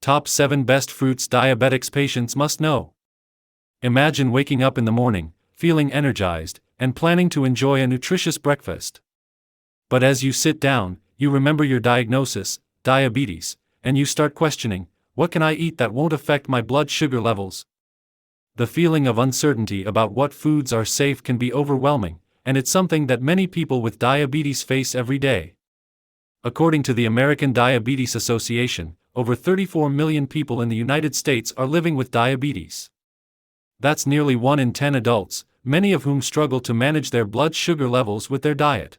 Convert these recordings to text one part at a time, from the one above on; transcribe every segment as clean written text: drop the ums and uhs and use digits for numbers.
Top 7 Best Fruits Diabetics Patients Must Know. Imagine waking up in the morning, feeling energized, and planning to enjoy a nutritious breakfast. But as you sit down, you remember your diagnosis, diabetes, and you start questioning, what can I eat that won't affect my blood sugar levels? The feeling of uncertainty about what foods are safe can be overwhelming, and it's something that many people with diabetes face every day. According to the American Diabetes Association, over 34 million people in the United States are living with diabetes. That's nearly 1 in 10 adults, many of whom struggle to manage their blood sugar levels with their diet.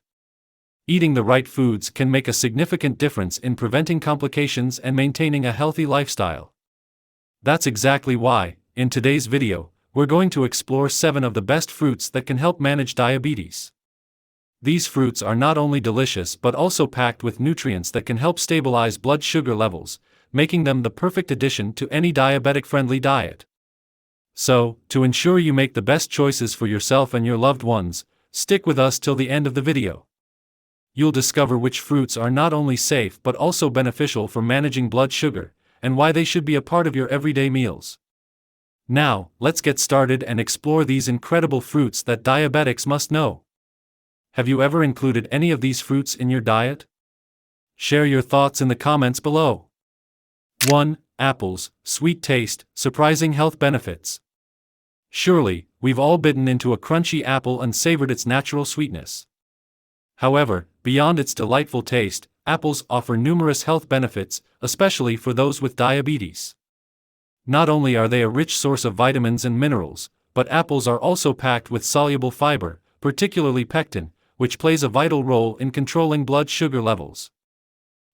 Eating the right foods can make a significant difference in preventing complications and maintaining a healthy lifestyle. That's exactly why, in today's video, we're going to explore 7 of the best fruits that can help manage diabetes. These fruits are not only delicious but also packed with nutrients that can help stabilize blood sugar levels, making them the perfect addition to any diabetic-friendly diet. So, to ensure you make the best choices for yourself and your loved ones, stick with us till the end of the video. You'll discover which fruits are not only safe but also beneficial for managing blood sugar, and why they should be a part of your everyday meals. Now, let's get started and explore these incredible fruits that diabetics must know. Have you ever included any of these fruits in your diet? Share your thoughts in the comments below. 1. Apples, sweet taste, surprising health benefits. Surely, we've all bitten into a crunchy apple and savored its natural sweetness. However, beyond its delightful taste, apples offer numerous health benefits, especially for those with diabetes. Not only are they a rich source of vitamins and minerals, but apples are also packed with soluble fiber, particularly pectin, which plays a vital role in controlling blood sugar levels.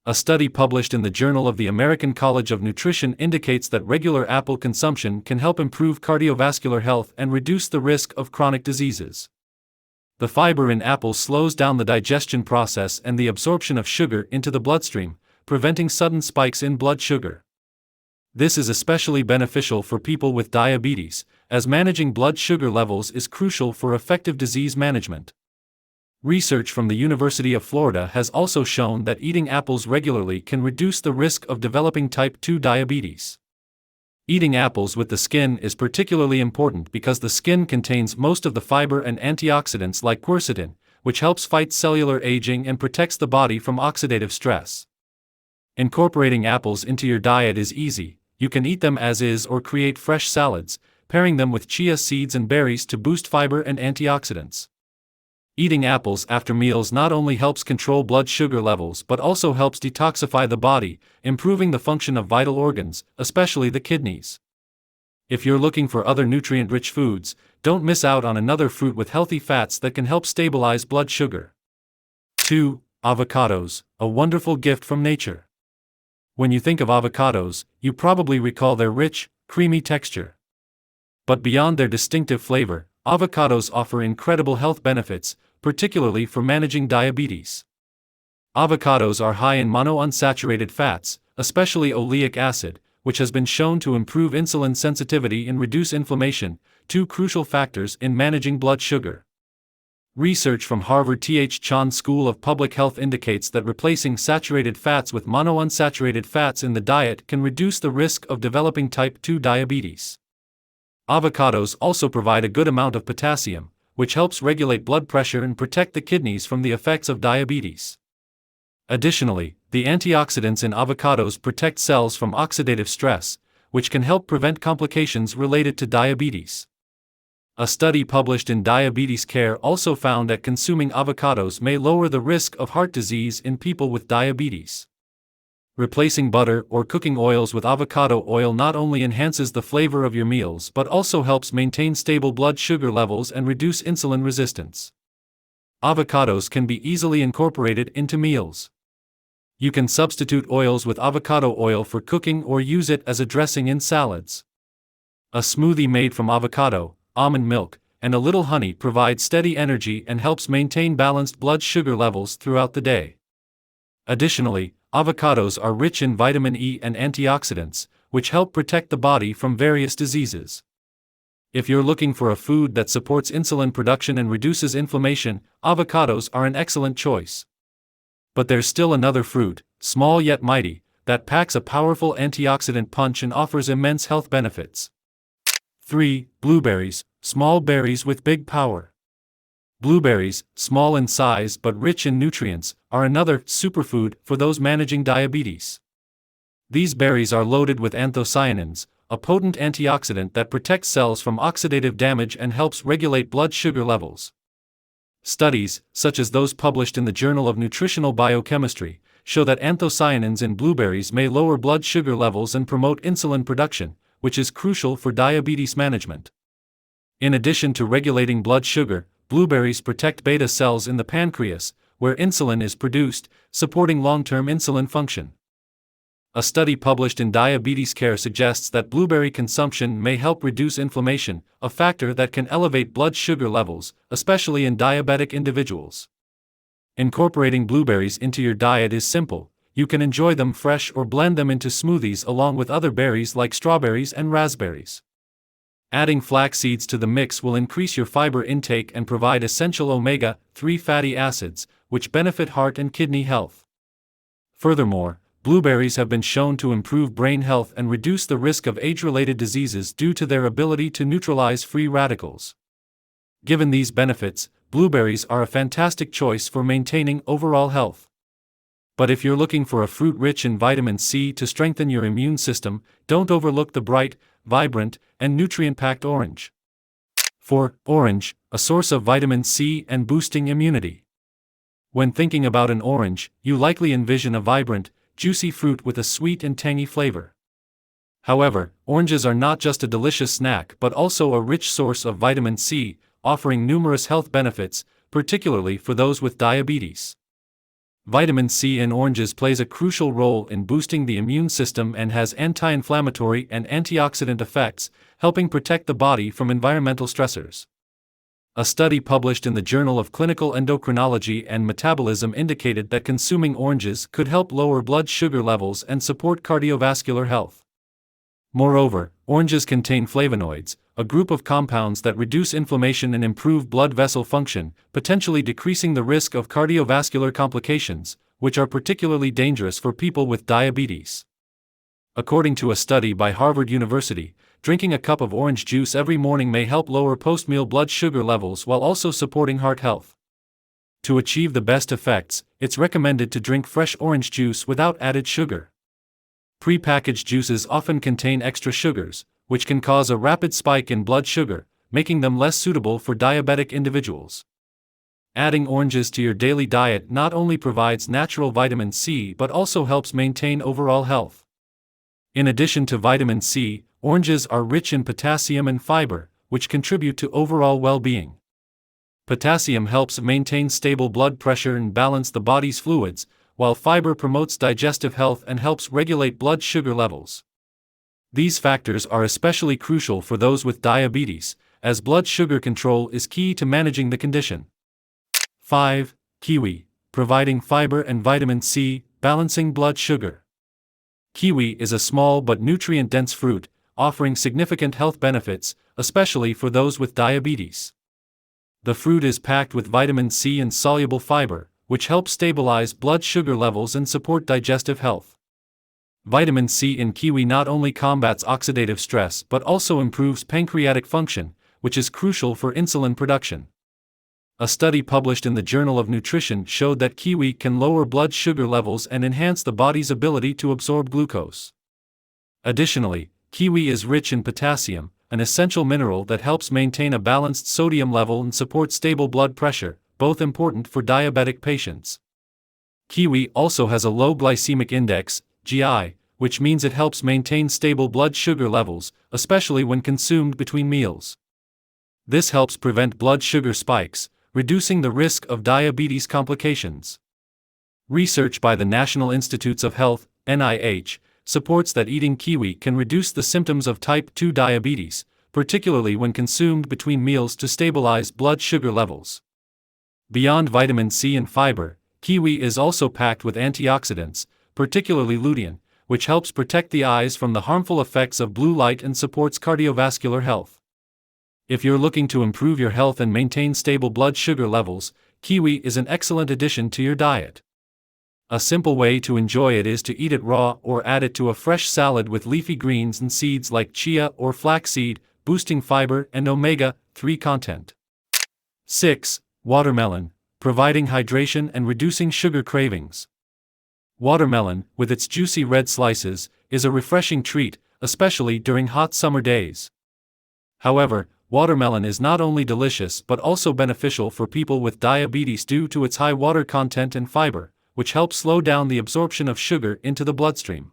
A study published in the Journal of the American College of Nutrition indicates that regular apple consumption can help improve cardiovascular health and reduce the risk of chronic diseases. The fiber in apples slows down the digestion process and the absorption of sugar into the bloodstream, preventing sudden spikes in blood sugar. This is especially beneficial for people with diabetes, as managing blood sugar levels is crucial for effective disease management. Research from the University of Florida has also shown that eating apples regularly can reduce the risk of developing type 2 diabetes. Eating apples with the skin is particularly important because the skin contains most of the fiber and antioxidants like quercetin, which helps fight cellular aging and protects the body from oxidative stress. Incorporating apples into your diet is easy. You can eat them as is or create fresh salads, pairing them with chia seeds and berries to boost fiber and antioxidants. Eating apples after meals not only helps control blood sugar levels but also helps detoxify the body, improving the function of vital organs, especially the kidneys. If you're looking for other nutrient-rich foods, don't miss out on another fruit with healthy fats that can help stabilize blood sugar. 2. Avocados, a wonderful gift from nature. When you think of avocados, you probably recall their rich, creamy texture. But beyond their distinctive flavor, avocados offer incredible health benefits, particularly for managing diabetes. Avocados are high in monounsaturated fats, especially oleic acid, which has been shown to improve insulin sensitivity and reduce inflammation, 2 crucial factors in managing blood sugar. Research from Harvard Th Chan School of Public Health indicates that replacing saturated fats with monounsaturated fats in the diet can reduce the risk of developing type 2 diabetes. Avocados also provide a good amount of potassium, which helps regulate blood pressure and protect the kidneys from the effects of diabetes. Additionally, the antioxidants in avocados protect cells from oxidative stress, which can help prevent complications related to diabetes. A study published in Diabetes Care also found that consuming avocados may lower the risk of heart disease in people with diabetes. Replacing butter or cooking oils with avocado oil not only enhances the flavor of your meals but also helps maintain stable blood sugar levels and reduce insulin resistance. Avocados can be easily incorporated into meals. You can substitute oils with avocado oil for cooking or use it as a dressing in salads. A smoothie made from avocado, almond milk, and a little honey provides steady energy and helps maintain balanced blood sugar levels throughout the day. Additionally, avocados are rich in vitamin E and antioxidants, which help protect the body from various diseases. If you're looking for a food that supports insulin production and reduces inflammation, avocados are an excellent choice. But there's still another fruit, small yet mighty, that packs a powerful antioxidant punch and offers immense health benefits. 3. Blueberries, small berries with big power. Blueberries, small in size but rich in nutrients, are another superfood for those managing diabetes. These berries are loaded with anthocyanins, a potent antioxidant that protects cells from oxidative damage and helps regulate blood sugar levels. Studies, such as those published in the Journal of Nutritional Biochemistry, show that anthocyanins in blueberries may lower blood sugar levels and promote insulin production, which is crucial for diabetes management. In addition to regulating blood sugar, blueberries protect beta cells in the pancreas, where insulin is produced, supporting long-term insulin function. A study published in Diabetes Care suggests that blueberry consumption may help reduce inflammation, a factor that can elevate blood sugar levels, especially in diabetic individuals. Incorporating blueberries into your diet is simple. You can enjoy them fresh or blend them into smoothies along with other berries like strawberries and raspberries. Adding flax seeds to the mix will increase your fiber intake and provide essential omega-3 fatty acids, which benefit heart and kidney health. Furthermore, blueberries have been shown to improve brain health and reduce the risk of age-related diseases due to their ability to neutralize free radicals. Given these benefits, blueberries are a fantastic choice for maintaining overall health. But if you're looking for a fruit rich in vitamin C to strengthen your immune system, don't overlook the bright, vibrant, and nutrient-packed orange. 4. Orange, a source of vitamin C and boosting immunity. When thinking about an orange, you likely envision a vibrant, juicy fruit with a sweet and tangy flavor. However, oranges are not just a delicious snack but also a rich source of vitamin C, offering numerous health benefits, particularly for those with diabetes. Vitamin C in oranges plays a crucial role in boosting the immune system and has anti-inflammatory and antioxidant effects, helping protect the body from environmental stressors. A study published in the Journal of Clinical Endocrinology and Metabolism indicated that consuming oranges could help lower blood sugar levels and support cardiovascular health. Moreover, oranges contain flavonoids, a group of compounds that reduce inflammation and improve blood vessel function, potentially decreasing the risk of cardiovascular complications, which are particularly dangerous for people with diabetes. According to a study by Harvard University, drinking a cup of orange juice every morning may help lower post-meal blood sugar levels while also supporting heart health. To achieve the best effects, it's recommended to drink fresh orange juice without added sugar. Pre-packaged juices often contain extra sugars, which can cause a rapid spike in blood sugar, making them less suitable for diabetic individuals. Adding oranges to your daily diet not only provides natural vitamin C but also helps maintain overall health. In addition to vitamin C, oranges are rich in potassium and fiber, which contribute to overall well-being. Potassium helps maintain stable blood pressure and balance the body's fluids, while fiber promotes digestive health and helps regulate blood sugar levels. These factors are especially crucial for those with diabetes, as blood sugar control is key to managing the condition. 5. Kiwi, providing fiber and vitamin C, balancing blood sugar. Kiwi is a small but nutrient-dense fruit, offering significant health benefits, especially for those with diabetes. The fruit is packed with vitamin C and soluble fiber, which help stabilize blood sugar levels and support digestive health. Vitamin C in kiwi not only combats oxidative stress but also improves pancreatic function, which is crucial for insulin production. A study published in the Journal of Nutrition showed that kiwi can lower blood sugar levels and enhance the body's ability to absorb glucose. Additionally, kiwi is rich in potassium, an essential mineral that helps maintain a balanced sodium level and support stable blood pressure, both important for diabetic patients. Kiwi also has a low glycemic index, GI, which means it helps maintain stable blood sugar levels, especially when consumed between meals. This helps prevent blood sugar spikes, reducing the risk of diabetes complications. Research by the National Institutes of Health, NIH, supports that eating kiwi can reduce the symptoms of type 2 diabetes, particularly when consumed between meals to stabilize blood sugar levels. Beyond vitamin C and fiber, kiwi is also packed with antioxidants, particularly lutein, which helps protect the eyes from the harmful effects of blue light and supports cardiovascular health. If you're looking to improve your health and maintain stable blood sugar levels, kiwi is an excellent addition to your diet. A simple way to enjoy it is to eat it raw or add it to a fresh salad with leafy greens and seeds like chia or flaxseed, boosting fiber and omega-3 content. 6. Watermelon, providing hydration and reducing sugar cravings. Watermelon, with its juicy red slices, is a refreshing treat, especially during hot summer days. However, watermelon is not only delicious but also beneficial for people with diabetes due to its high water content and fiber, which helps slow down the absorption of sugar into the bloodstream.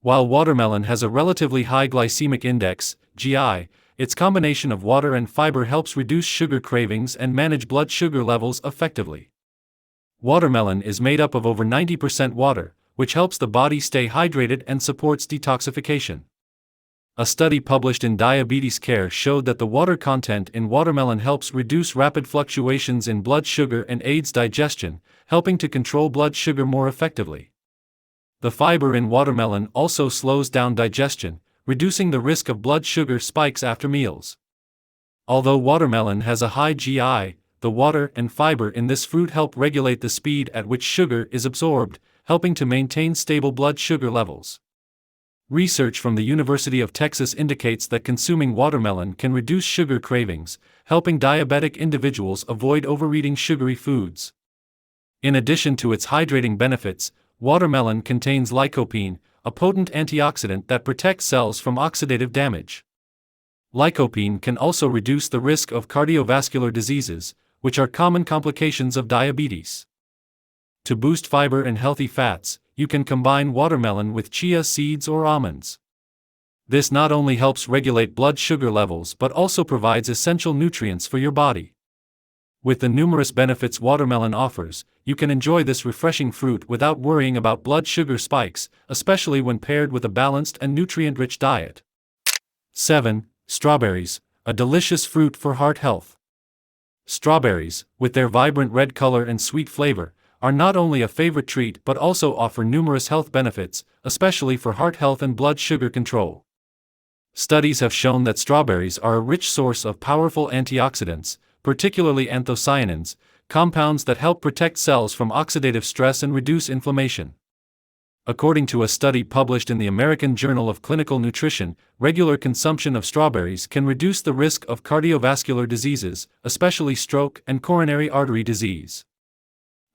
While watermelon has a relatively high glycemic index, GI, its combination of water and fiber helps reduce sugar cravings and manage blood sugar levels effectively. Watermelon is made up of over 90% water, which helps the body stay hydrated and supports detoxification. A study published in Diabetes Care showed that the water content in watermelon helps reduce rapid fluctuations in blood sugar and aids digestion, helping to control blood sugar more effectively. The fiber in watermelon also slows down digestion, reducing the risk of blood sugar spikes after meals. Although watermelon has a high GI, the water and fiber in this fruit help regulate the speed at which sugar is absorbed, helping to maintain stable blood sugar levels. Research from the University of Texas indicates that consuming watermelon can reduce sugar cravings, helping diabetic individuals avoid overeating sugary foods. In addition to its hydrating benefits, watermelon contains lycopene, a potent antioxidant that protects cells from oxidative damage. Lycopene can also reduce the risk of cardiovascular diseases, which are common complications of diabetes. To boost fiber and healthy fats, you can combine watermelon with chia seeds or almonds. This not only helps regulate blood sugar levels but also provides essential nutrients for your body. With the numerous benefits watermelon offers, you can enjoy this refreshing fruit without worrying about blood sugar spikes, especially when paired with a balanced and nutrient-rich diet. 7. Strawberries, a delicious fruit for heart health. Strawberries, with their vibrant red color and sweet flavor, are not only a favorite treat but also offer numerous health benefits, especially for heart health and blood sugar control. Studies have shown that strawberries are a rich source of powerful antioxidants, particularly anthocyanins, compounds that help protect cells from oxidative stress and reduce inflammation. According to a study published in the American Journal of Clinical Nutrition, regular consumption of strawberries can reduce the risk of cardiovascular diseases, especially stroke and coronary artery disease.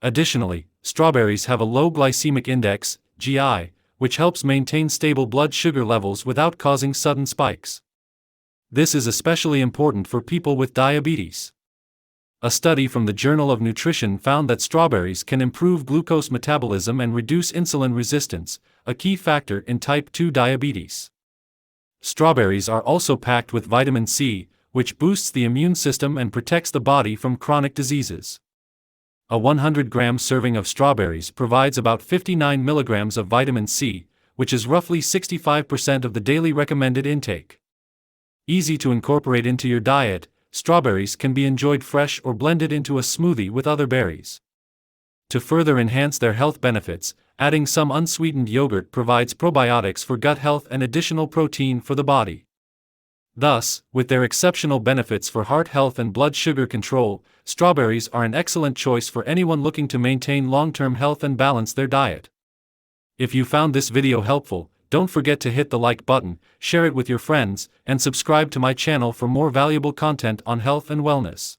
Additionally, strawberries have a low glycemic index, GI, which helps maintain stable blood sugar levels without causing sudden spikes. This is especially important for people with diabetes. A study from the Journal of Nutrition found that strawberries can improve glucose metabolism and reduce insulin resistance, a key factor in type 2 diabetes. Strawberries are also packed with vitamin C, which boosts the immune system and protects the body from chronic diseases. A 100-gram serving of strawberries provides about 59 milligrams of vitamin C, which is roughly 65% of the daily recommended intake. Easy to incorporate into your diet, strawberries can be enjoyed fresh or blended into a smoothie with other berries. To further enhance their health benefits, adding some unsweetened yogurt provides probiotics for gut health and additional protein for the body. Thus, with their exceptional benefits for heart health and blood sugar control, strawberries are an excellent choice for anyone looking to maintain long-term health and balance their diet. If you found this video helpful, don't forget to hit the like button, share it with your friends, and subscribe to my channel for more valuable content on health and wellness.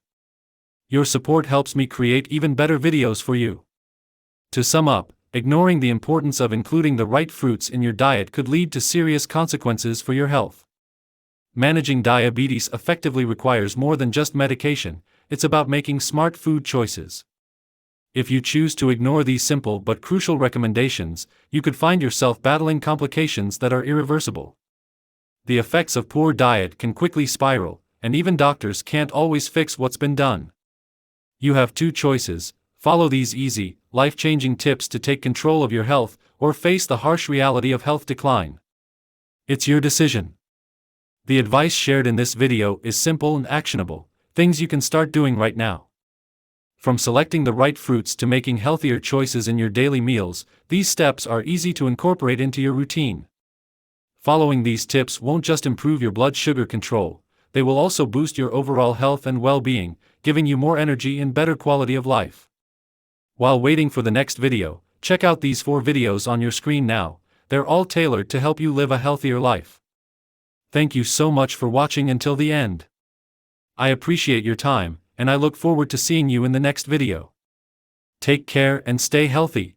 Your support helps me create even better videos for you. To sum up, ignoring the importance of including the right fruits in your diet could lead to serious consequences for your health. Managing diabetes effectively requires more than just medication, it's about making smart food choices. If you choose to ignore these simple but crucial recommendations, you could find yourself battling complications that are irreversible. The effects of poor diet can quickly spiral, and even doctors can't always fix what's been done. You have two choices: follow these easy, life-changing tips to take control of your health, or face the harsh reality of health decline. It's your decision. The advice shared in this video is simple and actionable, things you can start doing right now. From selecting the right fruits to making healthier choices in your daily meals, these steps are easy to incorporate into your routine. Following these tips won't just improve your blood sugar control, they will also boost your overall health and well-being, giving you more energy and better quality of life. While waiting for the next video, Check out these 4 videos on your screen now, they're all tailored to help you live a healthier life. Thank you so much for watching until the end. I appreciate your time, and I look forward to seeing you in the next video. Take care and stay healthy.